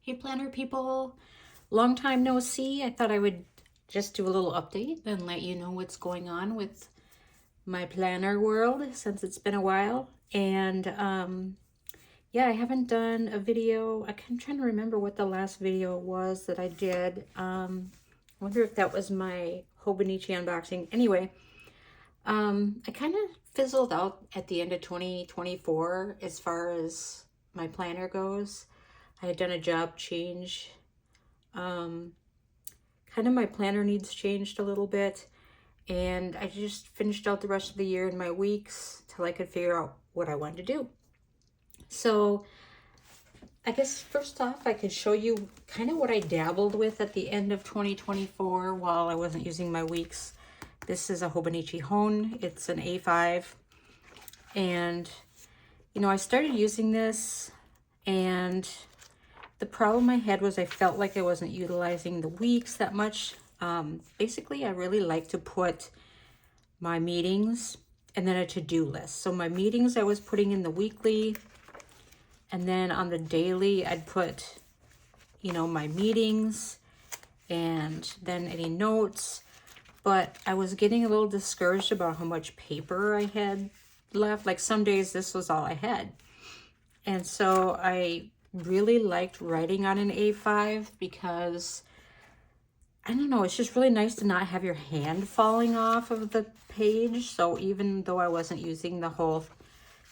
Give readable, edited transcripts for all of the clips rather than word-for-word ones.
Hey planner people, long time no see. I thought I would just do a little update and let you know what's going on with my planner world since it's been a while. And yeah, I haven't done a video. I'm trying to remember what the last video was that I did. I wonder if that was my Hobonichi unboxing. Anyway, I kind of fizzled out at the end of 2024 as far as my planner goes. I had done a job change. Kind of my planner needs changed a little bit. And I just finished out the rest of the year in my weeks till I could figure out what I wanted to do. So I guess first off, I could show you kind of what I dabbled with at the end of 2024 while I wasn't using my weeks. This is a Hobonichi Hone. It's an A5. And, you know, I started using this and the problem I had was I felt like I wasn't utilizing the weeks that much. Basically, I really like to put my meetings and then a to-do list. So my meetings I was putting in the weekly, and then on the daily I'd put, you know, my meetings and then any notes. But I was getting a little discouraged about how much paper I had left. Like some days this was all I had. And so I really liked writing on an A5 because, I don't know, it's just really nice to not have your hand falling off of the page. So even though I wasn't using the whole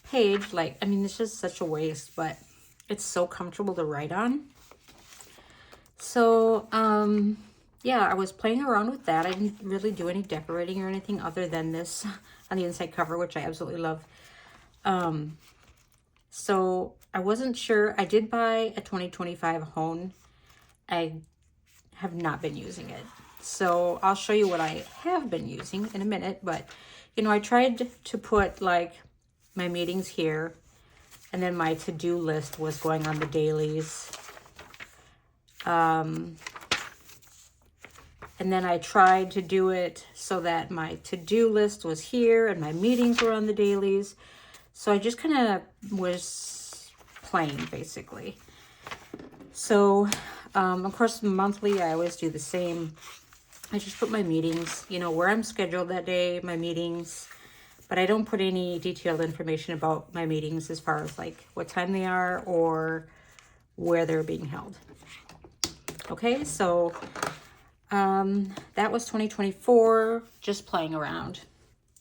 page, like, I mean, it's just such a waste, but it's so comfortable to write on. So, yeah, I was playing around with that. I didn't really do any decorating or anything other than this on the inside cover, which I absolutely love. So I wasn't sure. I did buy a 2025 Hone. I have not been using it. So I'll show you what I have been using in a minute. But, you know, I tried to put like my meetings here, and then my to-do list was going on the dailies. And then I tried to do it so that my to-do list was here and my meetings were on the dailies. So I just kind of was playing, basically. So, of course, monthly, I always do the same. I just put my meetings, you know, where I'm scheduled that day, my meetings. But I don't put any detailed information about my meetings as far as, like, what time they are or where they're being held. Okay, so that was 2024, just playing around.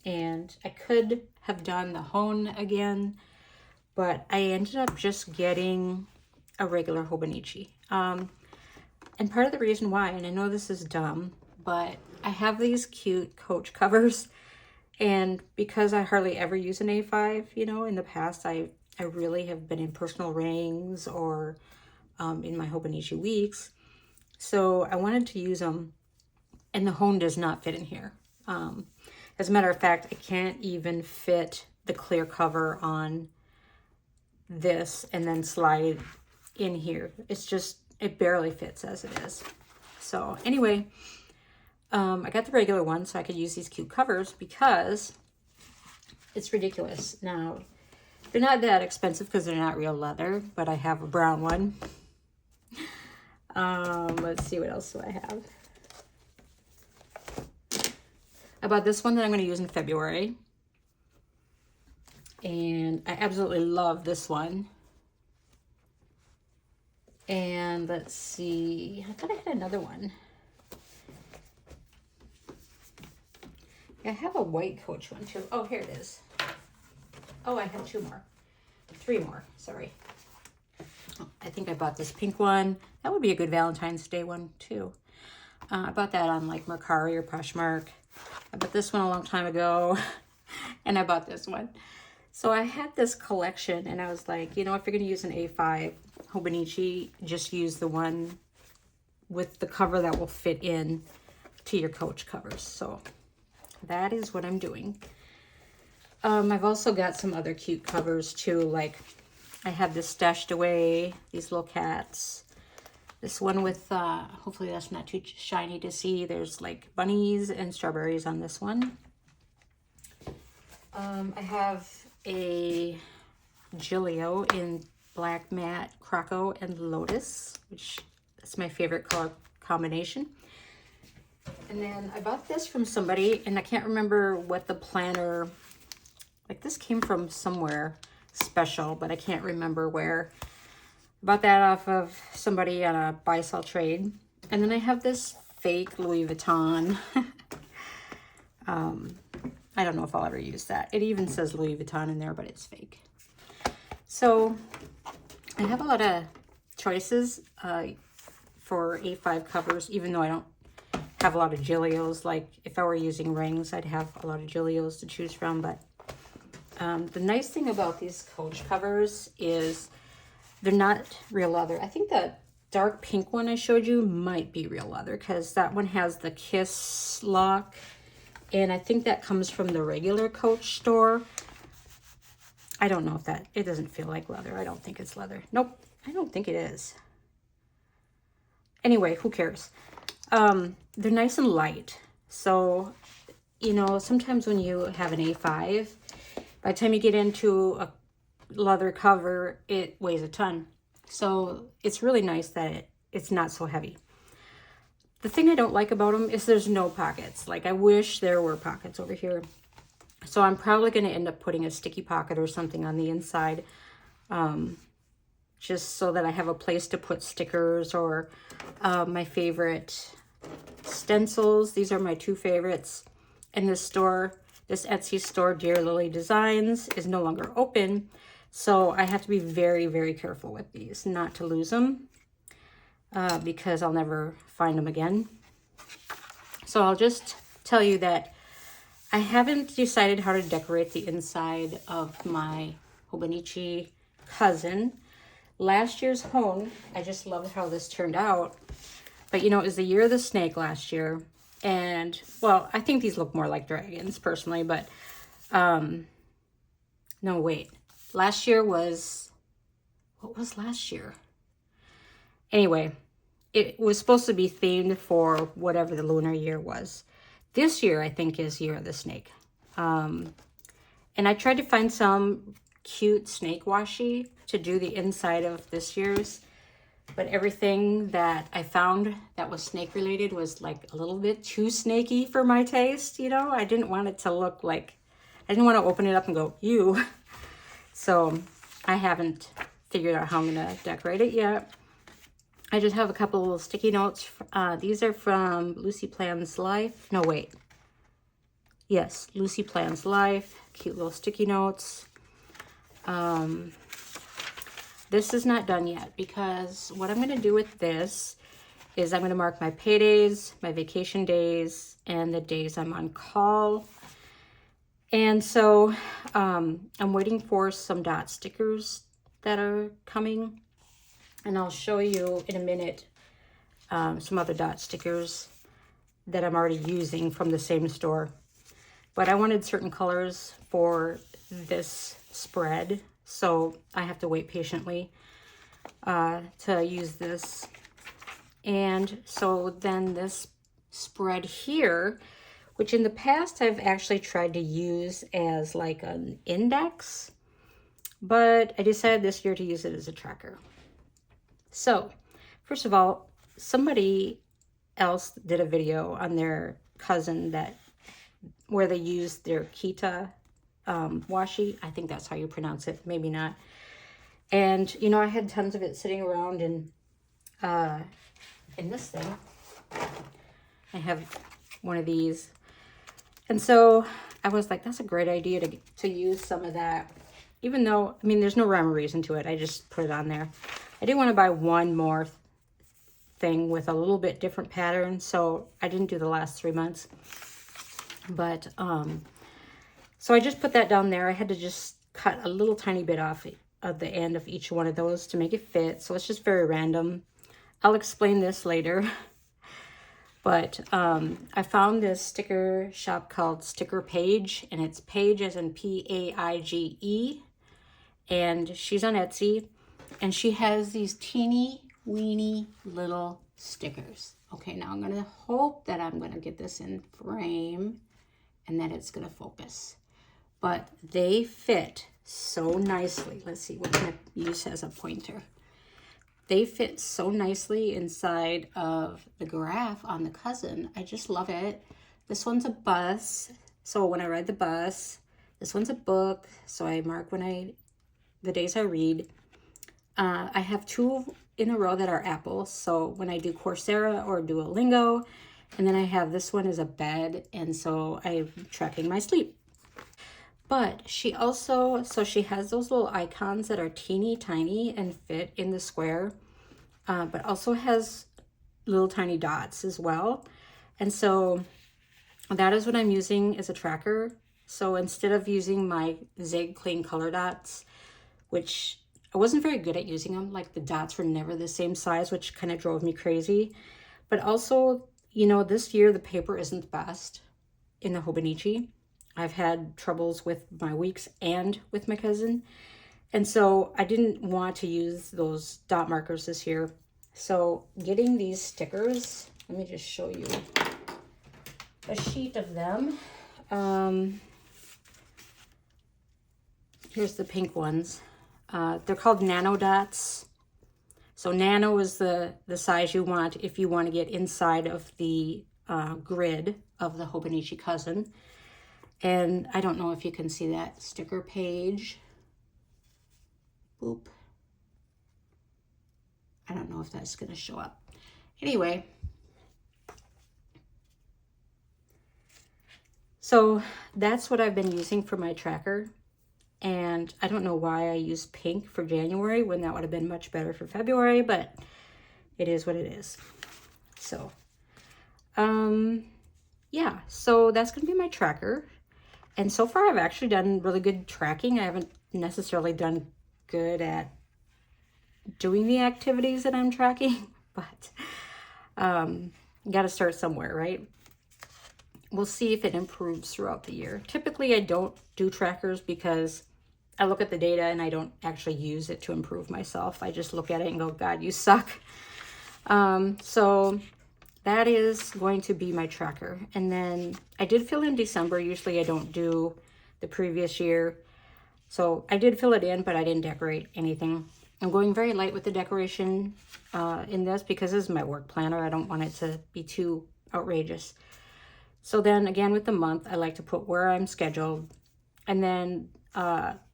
And I could have done the Hone again, but I ended up just getting a regular Hobonichi. And part of the reason why, and I know this is dumb, but I have these cute coach covers, and because I hardly ever use an A5, you know, in the past, I really have been in personal rings or in my Hobonichi weeks. So I wanted to use them, and the Hone does not fit in here. As a matter of fact, I can't even fit the clear cover on this and then slide in here. It's just, it barely fits as it is. So anyway, I got the regular one so I could use these cute covers because it's ridiculous. Now, they're not that expensive because they're not real leather, but I have a brown one. Let's see, what else do I have? I bought this one that I'm going to use in February. And I absolutely love this one. And let's see, I thought I had another one. I have a white coach one too. Oh, here it is. Oh, I have three more, sorry. Oh, I think I bought this pink one. That would be a good Valentine's Day one too. I bought that on like Mercari or Poshmark. I bought this one a long time ago, and I bought this one. So I had this collection, and I was like, you know, if you're going to use an A5 Hobonichi, just use the one with the cover that will fit in to your coach covers. So that is what I'm doing. I've also got some other cute covers too. Like I have this stashed away, these little cats. This one with, hopefully that's not too shiny to see. There's like bunnies and strawberries on this one. I have a Gilio in black matte Croco and Lotus, which is my favorite color combination. And then I bought this from somebody, and I can't remember what the planner, like this came from somewhere special, but I can't remember where. I bought that off of somebody on a buy-sell trade. And then I have this fake Louis Vuitton. I don't know if I'll ever use that. It even says Louis Vuitton in there, but it's fake. So I have a lot of choices for A5 covers, even though I don't have a lot of Gillios. Like if I were using rings, I'd have a lot of Gillios to choose from. But the nice thing about these Coach covers is they're not real leather. I think the dark pink one I showed you might be real leather, because that one has the kiss lock, and I think that comes from the regular Coach store. I don't know if that, it doesn't feel like leather. I don't think it's leather. Nope, I don't think it is. Anyway, who cares? They're nice and light. So, you know, sometimes when you have an A5, by the time you get into a leather cover, it weighs a ton. So it's really nice that it's not so heavy. The thing I don't like about them is there's no pockets. Like I wish there were pockets over here. So I'm probably going to end up putting a sticky pocket or something on the inside, just so that I have a place to put stickers or my favorite stencils. These are my two favorites. And this store, this Etsy store, Dear Lily Designs, is no longer open. So I have to be very, very careful with these, not to lose them, because I'll never find them again. So I'll just tell you that I haven't decided how to decorate the inside of my Hobonichi cousin. Last year's home, I just loved how this turned out. But you know, it was the year of the snake last year. And, well, I think these look more like dragons personally, but, no, wait. Last year was, what was last year? Anyway, it was supposed to be themed for whatever the lunar year was. This year, I think, is Year of the Snake. And I tried to find some cute snake washi to do the inside of this year's, but everything that I found that was snake related was like a little bit too snaky for my taste, you know? I didn't want it to look like, I didn't want to open it up and go, ew. So I haven't figured out how I'm going to decorate it yet. I just have a couple little sticky notes. These are from Lucy Plans Life. No, wait. Yes, Lucy Plans Life. Cute little sticky notes. This is not done yet, because what I'm going to do with this is I'm going to mark my paydays, my vacation days, and the days I'm on call. And so I'm waiting for some dot stickers that are coming. And I'll show you in a minute some other dot stickers that I'm already using from the same store. But I wanted certain colors for this spread, so I have to wait patiently to use this. And so then this spread here, which in the past I've actually tried to use as like an index, but I decided this year to use it as a tracker. So, first of all, somebody else did a video on their cousin where they used their Kita washi. I think that's how you pronounce it, maybe not. And, you know, I had tons of it sitting around in this thing. I have one of these. And so I was like, that's a great idea to use some of that. Even though, I mean, there's no rhyme or reason to it. I just put it on there. I did want to buy one more thing with a little bit different pattern, so I didn't do the last 3 months. But, so I just put that down there. I had to just cut a little tiny bit off of the end of each one of those to make it fit. So it's just very random. I'll explain this later. But I found this sticker shop called Sticker Paige, and it's Paige as in Paige. And she's on Etsy. And she has these teeny weeny little stickers. Okay, now I'm going to hope that I'm going to get this in frame and that it's going to focus. But they fit so nicely. Let's see, what can I use as a pointer? They fit so nicely inside of the graph on the cousin. I just love it. This one's a bus, so when I ride the bus. This one's a book, so I mark the days I read. I have 2 in a row that are apples, so when I do Coursera or Duolingo, and then I have this one as a bed, and so I'm tracking my sleep. But she also, so she has those little icons that are teeny tiny and fit in the square, but also has little tiny dots as well. And so that is what I'm using as a tracker. So instead of using my Zig Clean color dots, which I wasn't very good at using them, like the dots were never the same size, which kind of drove me crazy. But also, you know, this year the paper isn't the best in the Hobonichi. I've had troubles with my weeks and with my cousin. And so I didn't want to use those dot markers this year. So getting these stickers, let me just show you a sheet of them. Here's the pink ones. They're called Nano dots. So Nano is the size you want if you want to get inside of the grid of the Hobonichi cousin. And I don't know if you can see that sticker page. Boop. I don't know if that's going to show up. Anyway. So that's what I've been using for my tracker. And I don't know why I used pink for January when that would have been much better for February, but it is what it is. So, yeah, so that's going to be my tracker. And so far, I've actually done really good tracking. I haven't necessarily done good at doing the activities that I'm tracking, but got to start somewhere, right? We'll see if it improves throughout the year. Typically, I don't do trackers because I look at the data and I don't actually use it to improve myself. I just look at it and go, God, you suck. So that is going to be my tracker. And then I did fill in December. Usually I don't do the previous year. So I did fill it in, but I didn't decorate anything. I'm going very light with the decoration in this because this is my work planner. I don't want it to be too outrageous. So then again with the month, I like to put where I'm scheduled and then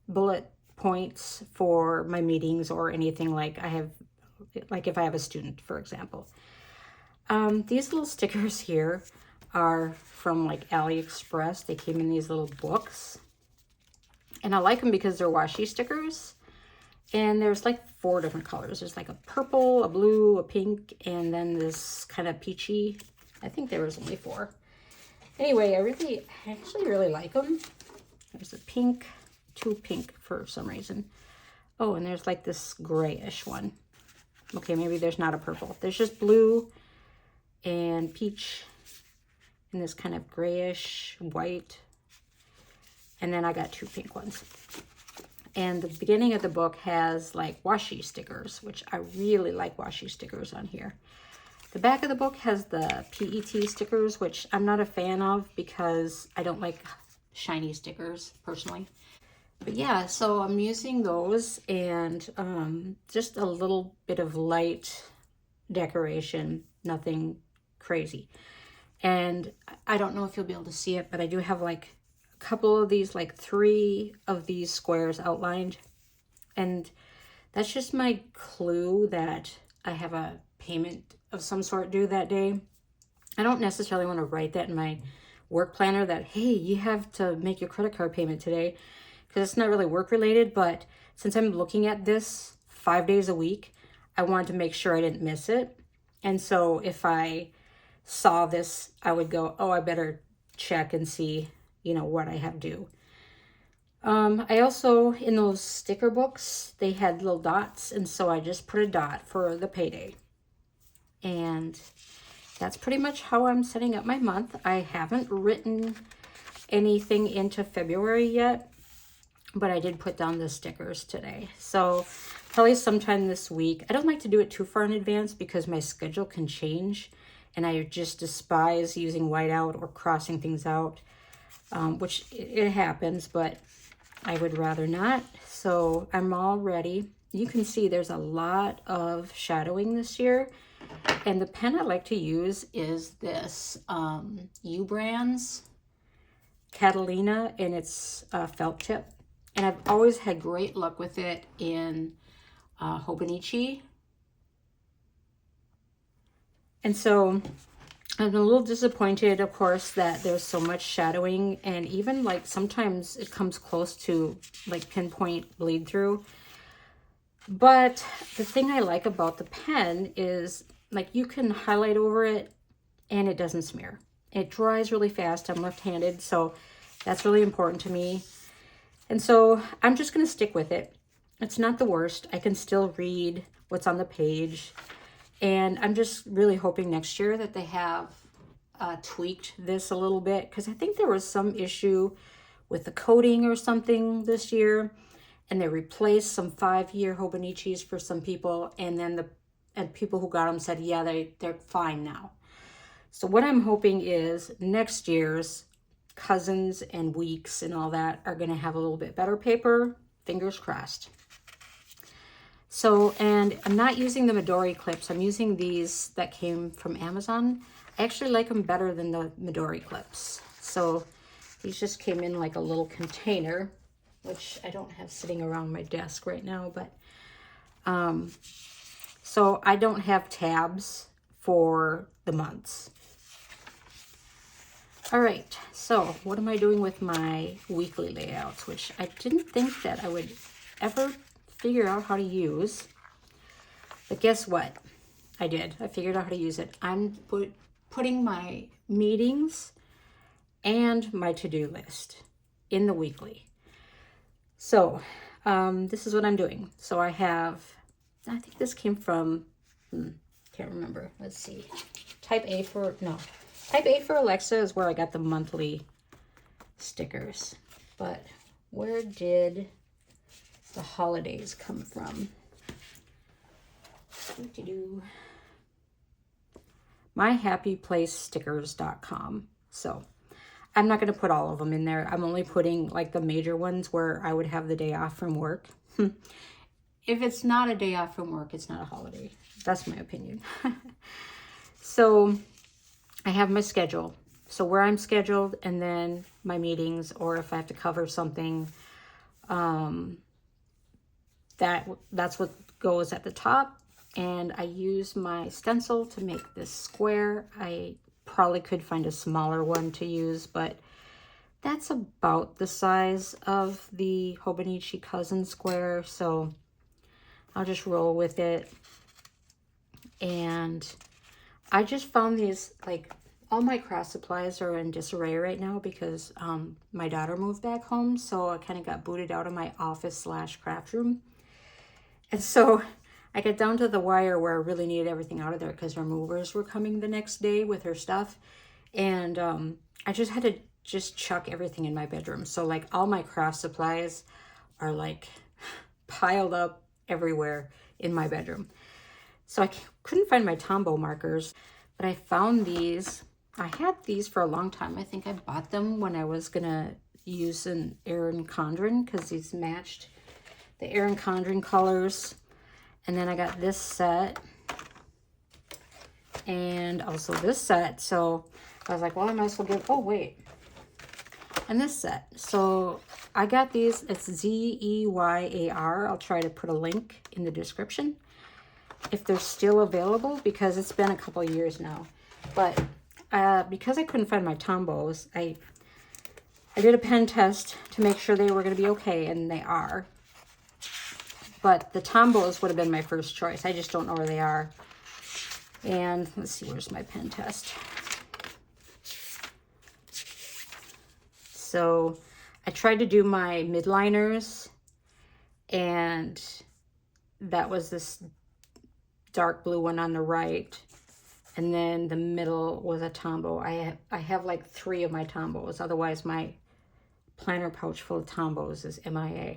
bullet points for my meetings or anything like if I have a student, for example. These little stickers here are from like AliExpress. They came in these little books. And I like them because they're washi stickers. And there's like 4 different colors. There's like a purple, a blue, a pink, and then this kind of peachy. I think there was only 4. Anyway, I actually really like them. There's a pink, 2 pink for some reason. Oh, and there's like this grayish one. Okay, maybe there's not a purple. There's just blue and peach and this kind of grayish white. And then I got 2 pink ones. And the beginning of the book has like washi stickers, which I really like washi stickers on here. The back of the book has the PET stickers, which I'm not a fan of because I don't like shiny stickers personally. But yeah, so I'm using those and just a little bit of light decoration, nothing crazy. And I don't know if you'll be able to see it, but I do have like a couple of these, like 3 of these squares outlined. And that's just my clue that I have a payment of some sort due that day. I don't necessarily want to write that in my work planner that, hey, you have to make your credit card payment today, because it's not really work related. But since I'm looking at this 5 days a week, I wanted to make sure I didn't miss it. And so if I saw this, I would go, oh, I better check and see, what I have due. I also, in those sticker books, they had little dots. And so I just put a dot for the payday. And that's pretty much how I'm setting up my month. I haven't written anything into February yet, but I did put down the stickers today. So probably sometime this week. I don't like to do it too far in advance because my schedule can change. And I just despise using whiteout or crossing things out, which it happens. But I would rather not. So I'm all ready. You can see there's a lot of shadowing this year. And the pen I like to use is this U-Brands Catalina, and it's felt tip. And I've always had great luck with it in Hobonichi. And so I'm a little disappointed, of course, that there's so much shadowing, and even like sometimes it comes close to like pinpoint bleed through. But the thing I like about the pen is like you can highlight over it and it doesn't smear. It dries really fast. I'm left-handed, so that's really important to me. And so I'm just going to stick with it. It's not the worst. I can still read what's on the page. And I'm just really hoping next year that they have tweaked this a little bit, because I think there was some issue with the coating or something this year, and they replaced some 5-year Hobonichis for some people, and then people who got them said, yeah, they're fine now. So what I'm hoping is next year's Cousins and Weeks and all that are going to have a little bit better paper. Fingers crossed. So, and I'm not using the Midori clips. I'm using these that came from Amazon. I actually like them better than the Midori clips. So these just came in like a little container, which I don't have sitting around my desk right now, but so I don't have tabs for the months. All right, so what am I doing with my weekly layouts, which I didn't think that I would ever figure out how to use. But guess what? I did. I figured out how to use it. I'm putting my meetings and my to-do list in the weekly. So this is what I'm doing. So I think this came from, can't remember. Let's see. Type A for Alexa is where I got the monthly stickers. But where did the holidays come from? myhappyplacestickers.com. So I'm not going to put all of them in there. I'm only putting like the major ones where I would have the day off from work. If it's not a day off from work, it's not a holiday. That's my opinion. So I have my schedule. So where I'm scheduled, and then my meetings, or if I have to cover something, that's what goes at the top. And I use my stencil to make this square. I probably could find a smaller one to use, but that's about the size of the Hobonichi Cousin square. So I'll just roll with it. And I just found these, like, all my craft supplies are in disarray right now because my daughter moved back home. So I kind of got booted out of my office / craft room. And so I got down to the wire where I really needed everything out of there because her movers were coming the next day with her stuff. And I just had to chuck everything in my bedroom. So like all my craft supplies are like piled up everywhere in my bedroom. So I couldn't find my Tombow markers, but I found these. I had these for a long time. I think I bought them when I was gonna use an Erin Condren because these matched the Erin Condren colors. And then I got this set and also this set. So I was like, well, I might as well give, oh, wait. And this set. So I got these. It's ZEYAR. I'll try to put a link in the description if they're still available, because it's been a couple of years now. But because I couldn't find my Tombows, I did a pen test to make sure they were going to be okay, and they are. But the Tombows would have been my first choice. I just don't know where they are. And let's see, where's my pen test? So I tried to do my midliners, and that was this dark blue one on the right. And then the middle was a Tombow. I have like 3 of my Tombows. Otherwise, my planner pouch full of Tombows is MIA.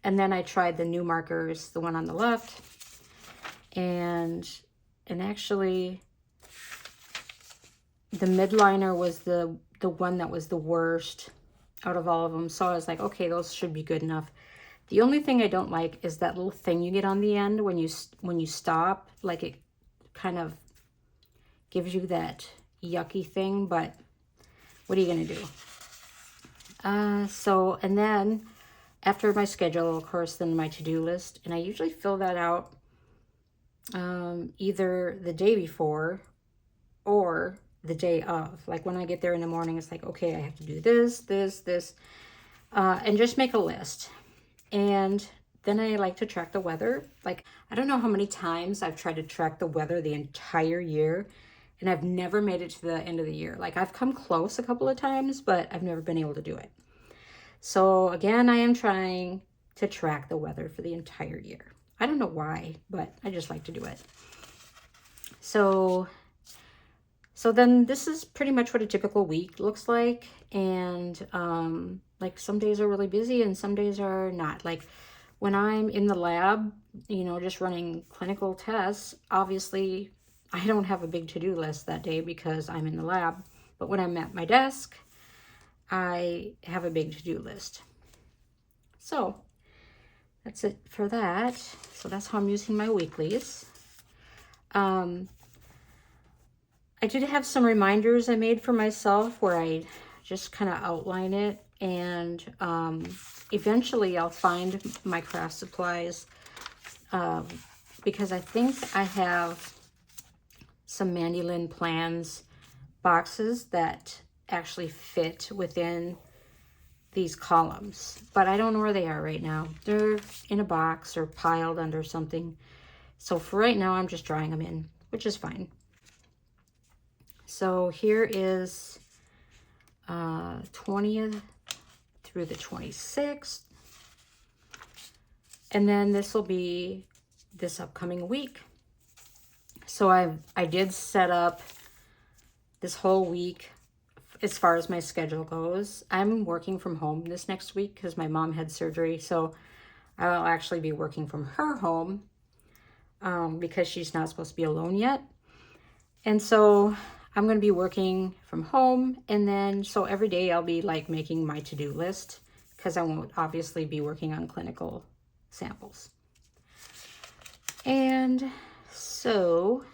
And then I tried the new markers, the one on the left, and actually the midliner was the one that was the worst. out of all of them. So I was like, okay, those should be good enough. The only thing I don't like is that little thing you get on the end when you stop. Like, it kind of gives you that yucky thing, but what are you gonna do? And then after my schedule, of course, then my to-do list, and I usually fill that out either the day before or the day of. Like, when I get there in the morning, it's like, okay, I have to do this, and just make a list. And then I like to track the weather. Like, I don't know how many times I've tried to track the weather the entire year, and I've never made it to the end of the year. Like, I've come close a couple of times, but I've never been able to do it. So again, I am trying to track the weather for the entire year. I don't know why, but I just like to do it. So then this is pretty much what a typical week looks like. And like, some days are really busy and some days are not. Like, when I'm in the lab, you know, just running clinical tests, obviously I don't have a big to-do list that day because I'm in the lab. But when I'm at my desk, I have a big to-do list. So that's it for that. So that's how I'm using my weeklies. I did have some reminders I made for myself where I just kind of outline it, and eventually I'll find my craft supplies because I think I have some Mandolin plans boxes that actually fit within these columns, but I don't know where they are right now. They're in a box or piled under something. So for right now, I'm just drawing them in, which is fine. So here is 20th through the 26th. And then this will be this upcoming week. So I did set up this whole week as far as my schedule goes. I'm working from home this next week because my mom had surgery. So I will actually be working from her home because she's not supposed to be alone yet. And so I'm going to be working from home, and then so every day I'll be like making my to-do list because I won't obviously be working on clinical samples. And so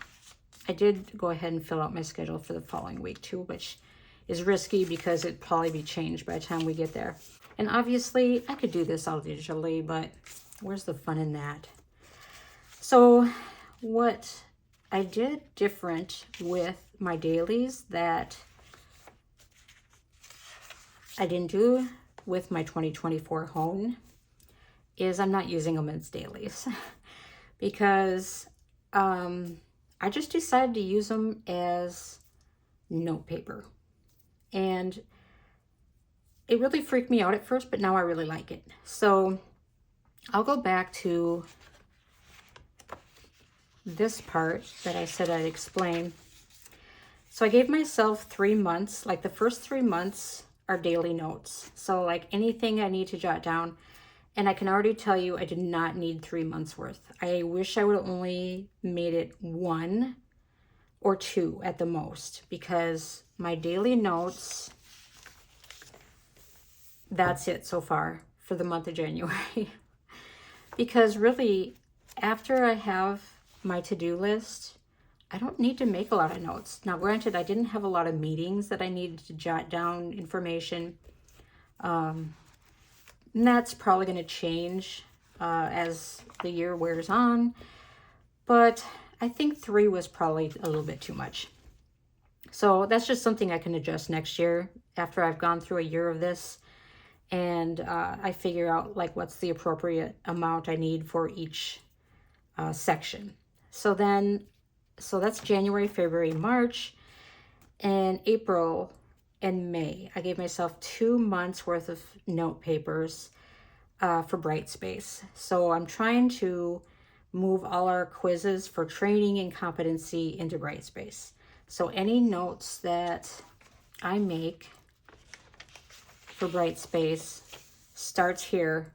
I did go ahead and fill out my schedule for the following week too, which is risky because it'd probably be changed by the time we get there. And obviously I could do this all digitally, but where's the fun in that? So what I did different with my dailies that I didn't do with my 2024 hone is I'm not using them as dailies because I just decided to use them as note paper. And it really freaked me out at first, but now I really like it. So I'll go back to this part that I said I'd explain. So I gave myself 3 months. Like, the first 3 months are daily notes. So like anything I need to jot down. And I can already tell you I did not need 3 months worth. I wish I would have only made it 1 or 2 at the most, because my daily notes, that's it so far for the month of January. Because really, after I have my to-do list, I don't need to make a lot of notes. Now, granted, I didn't have a lot of meetings that I needed to jot down information. And that's probably going to change as the year wears on. But I think 3 was probably a little bit too much. So that's just something I can adjust next year after I've gone through a year of this. And I figure out like what's the appropriate amount I need for each section. So that's January, February, March, and April and May. I gave myself 2 months worth of note papers for Brightspace. So I'm trying to move all our quizzes for training and competency into Brightspace. So any notes that I make for Brightspace starts here.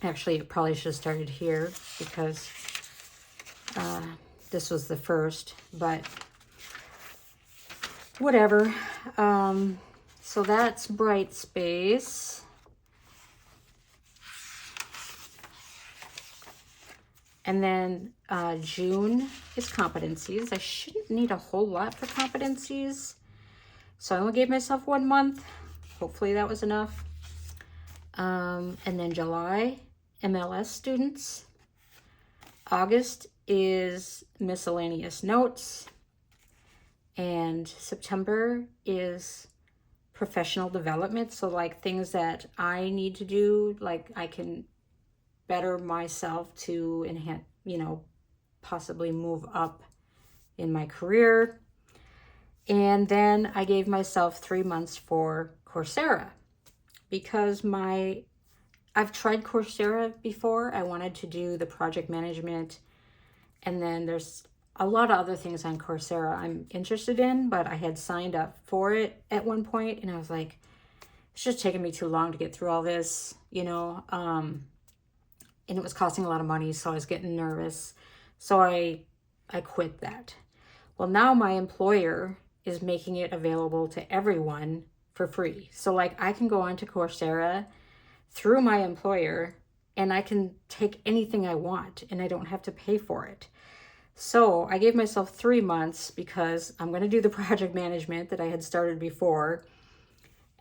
Actually, it probably should have started here because this was the first, but whatever. So that's Bright Space. And then June is competencies. I shouldn't need a whole lot for competencies. So I only gave myself 1 month. Hopefully that was enough. And then July, MLS students. August is miscellaneous notes. And September is professional development. So like things that I need to do, like I can better myself to enhance, you know, possibly move up in my career. And then I gave myself 3 months for Coursera because I've tried Coursera before. I wanted to do the project management, and then there's a lot of other things on Coursera I'm interested in, but I had signed up for it at one point and I was like, it's just taking me too long to get through all this, you know, and it was costing a lot of money, so I was getting nervous. So I quit that. Well, now my employer is making it available to everyone for free. So like I can go onto Coursera through my employer and I can take anything I want and I don't have to pay for it. So I gave myself 3 months because I'm going to do the project management that I had started before.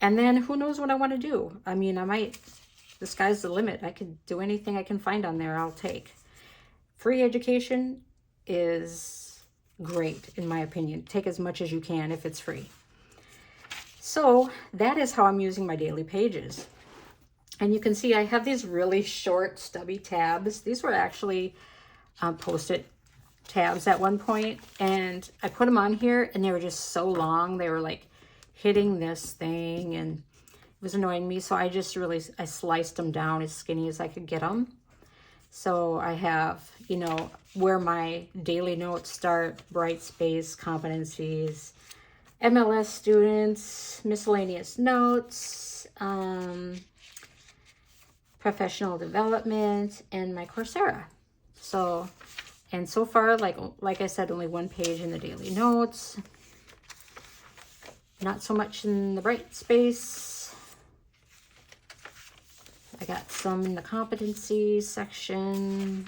And then who knows what I want to do? I mean, the sky's the limit. I could do anything I can find on there, I'll take. Free education is great, in my opinion. Take as much as you can if it's free. So that is how I'm using my daily pages. And you can see I have these really short, stubby tabs. These were actually Post-it tabs at one point, and I put them on here and they were just so long. They were like hitting this thing and it was annoying me. So I sliced them down as skinny as I could get them. So I have, you know, where my daily notes start: Bright Space, competencies, MLS students, miscellaneous notes, professional development, and my Coursera. So, and so far, like I said, only 1 page in the daily notes. Not so much in the Bright Space. I got some in the competency section.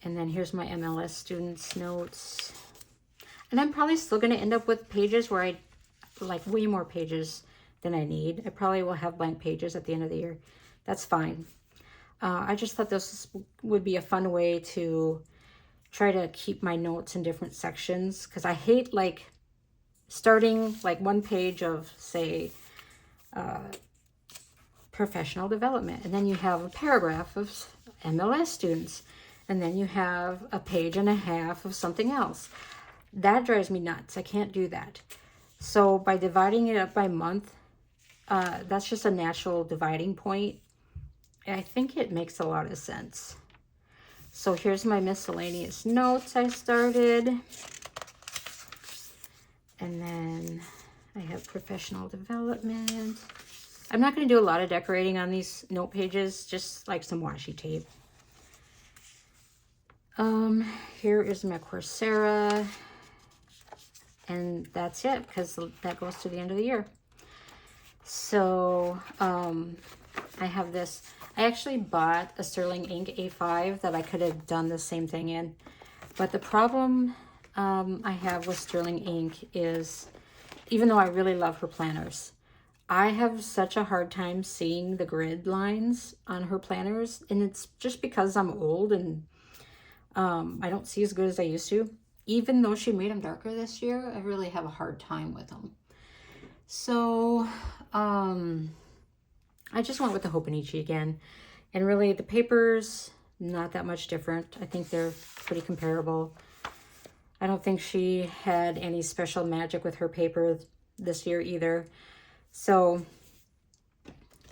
And then here's my MLS students notes. And I'm probably still going to end up with pages where I like way more pages than I need. I probably will have blank pages at the end of the year. That's fine. I just thought this would be a fun way to try to keep my notes in different sections, because I hate like starting like 1 page of, say, professional development, and then you have a paragraph of MLS students, and then you have a 1.5 pages of something else. That drives me nuts. I can't do that. So by dividing it up by month, that's just a natural dividing point. I think it makes a lot of sense. So here's my miscellaneous notes I started. And then I have professional development. I'm not going to do a lot of decorating on these note pages, just like some washi tape. Here is my Coursera. And that's it, because that goes to the end of the year. So I have this. I actually bought a Sterling Ink A5 that I could have done the same thing in. But the problem I have with Sterling Ink is, even though I really love her planners, I have such a hard time seeing the grid lines on her planners. And it's just because I'm old and I don't see as good as I used to. Even though she made them darker this year, I really have a hard time with them. So I just went with the Hobonichi again. And really, the paper's not that much different. I think they're pretty comparable. I don't think she had any special magic with her paper this year either. So,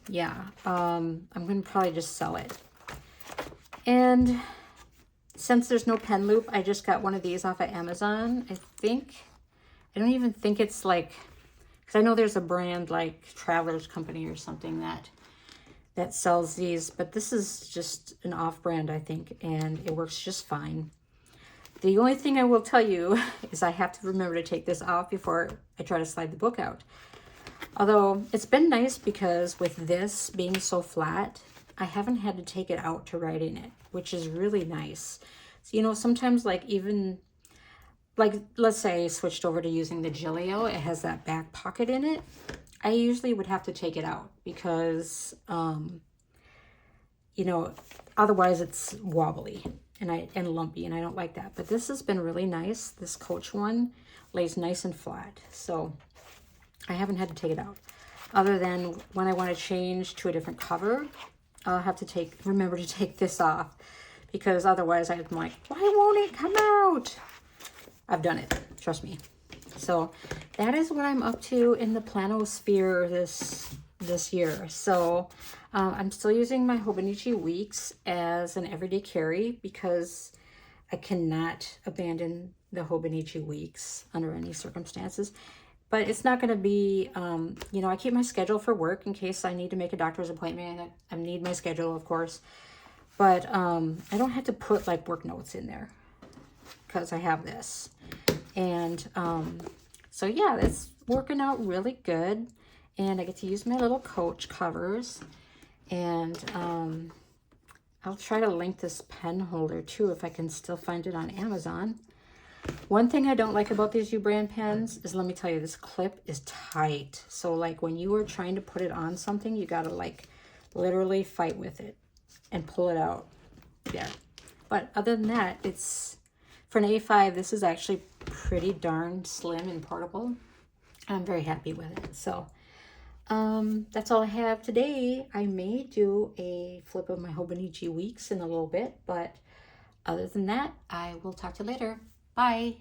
yeah, I'm going to probably just sell it. And since there's no pen loop, I just got one of these off of Amazon, I think. I don't even think it's like, because I know there's a brand like Traveler's Company or something that sells these, but this is just an off-brand, I think, and it works just fine. The only thing I will tell you is I have to remember to take this off before I try to slide the book out. Although it's been nice because with this being so flat, I haven't had to take it out to write in it, which is really nice. So, you know, sometimes like even, like let's say I switched over to using the Gillio, it has that back pocket in it. I usually would have to take it out because, you know, otherwise it's wobbly and lumpy, and I don't like that. But this has been really nice. This Coach one lays nice and flat. So I haven't had to take it out. Other than when I want to change to a different cover, I'll have to remember to take this off, because otherwise I'm like, why won't it come out? I've done it, trust me. So that is what I'm up to in the planosphere this year. So I'm still using my Hobonichi Weeks as an everyday carry because I cannot abandon the Hobonichi Weeks under any circumstances. But it's not going to be, you know, I keep my schedule for work in case I need to make a doctor's appointment. I need my schedule, of course. But I don't have to put like work notes in there because I have this. And so yeah, it's working out really good. And I get to use my little Coach covers. And I'll try to link this pen holder too if I can still find it on Amazon. One thing I don't like about these U-brand pens is, let me tell you, this clip is tight. So like when you are trying to put it on something, you gotta like literally fight with it and pull it out there. But other than that, it's, for an A5, this is actually pretty darn slim and portable. I'm very happy with it. So that's all I have today. I may do a flip of my Hobonichi Weeks in a little bit, but other than that, I will talk to you later. Bye.